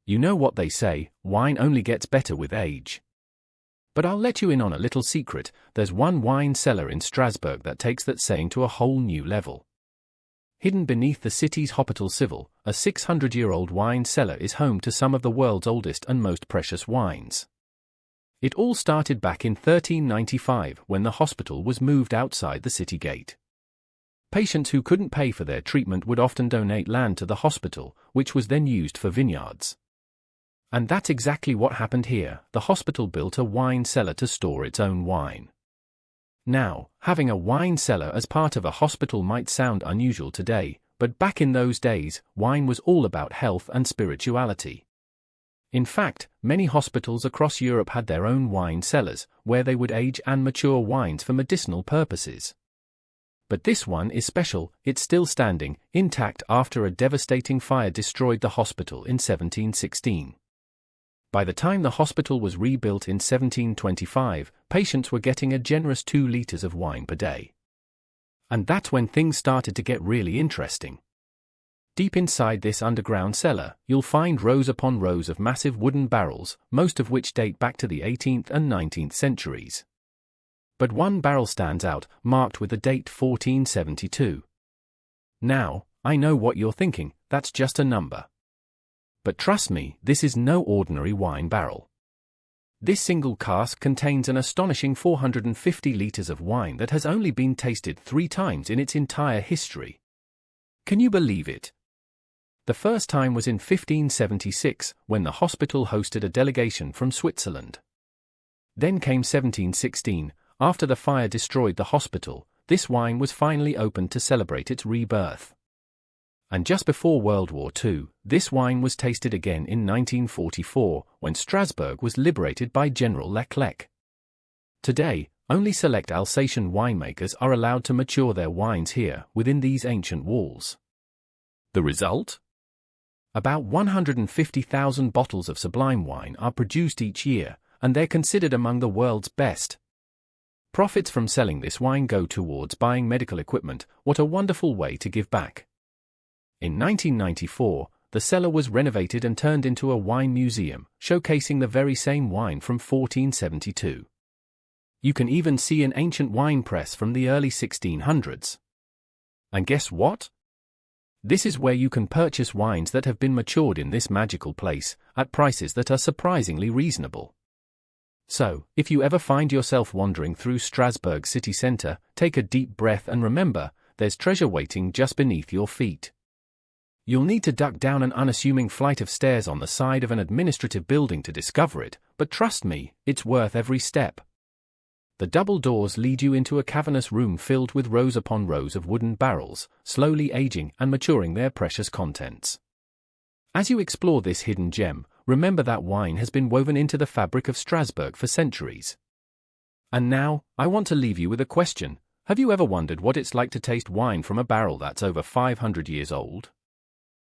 You know what they say, wine only gets better with age. But I'll let you in on a little secret, there's one wine cellar in Strasbourg that takes that saying to a whole new level. Hidden beneath the city's Hôpital Civil, a 600-year-old wine cellar is home to some of the world's oldest and most precious wines. It all started back in 1395 when the hospital was moved outside the city gate. Patients who couldn't pay for their treatment would often donate land to the hospital, which was then used for vineyards. And that's exactly what happened here. The hospital built a wine cellar to store its own wine. Now, having a wine cellar as part of a hospital might sound unusual today, but back in those days, wine was all about health and spirituality. In fact, many hospitals across Europe had their own wine cellars, where they would age and mature wines for medicinal purposes. But this one is special, it's still standing, intact after a devastating fire destroyed the hospital in 1716. By the time the hospital was rebuilt in 1725, patients were getting a generous 2 liters of wine per day. And that's when things started to get really interesting. Deep inside this underground cellar, you'll find rows upon rows of massive wooden barrels, most of which date back to the 18th and 19th centuries. But one barrel stands out, marked with the date 1472. Now, I know what you're thinking, that's just a number. But trust me, this is no ordinary wine barrel. This single cask contains an astonishing 450 liters of wine that has only been tasted 3 times in its entire history. Can you believe it? The first time was in 1576, when the hospital hosted a delegation from Switzerland. Then came 1716, after the fire destroyed the hospital, this wine was finally opened to celebrate its rebirth. And just before World War II, this wine was tasted again in 1944, when Strasbourg was liberated by General Leclerc. Today, only select Alsatian winemakers are allowed to mature their wines here, within these ancient walls. The result? About 150,000 bottles of sublime wine are produced each year, and they're considered among the world's best. Profits from selling this wine go towards buying medical equipment. What a wonderful way to give back. In 1994, the cellar was renovated and turned into a wine museum, showcasing the very same wine from 1472. You can even see an ancient wine press from the early 1600s. And guess what? This is where you can purchase wines that have been matured in this magical place, at prices that are surprisingly reasonable. So, if you ever find yourself wandering through Strasbourg city centre, take a deep breath and remember, there's treasure waiting just beneath your feet. You'll need to duck down an unassuming flight of stairs on the side of an administrative building to discover it, but trust me, it's worth every step. The double doors lead you into a cavernous room filled with rows upon rows of wooden barrels, slowly aging and maturing their precious contents. As you explore this hidden gem, remember that wine has been woven into the fabric of Strasbourg for centuries. And now, I want to leave you with a question. Have you ever wondered what it's like to taste wine from a barrel that's over 500 years old?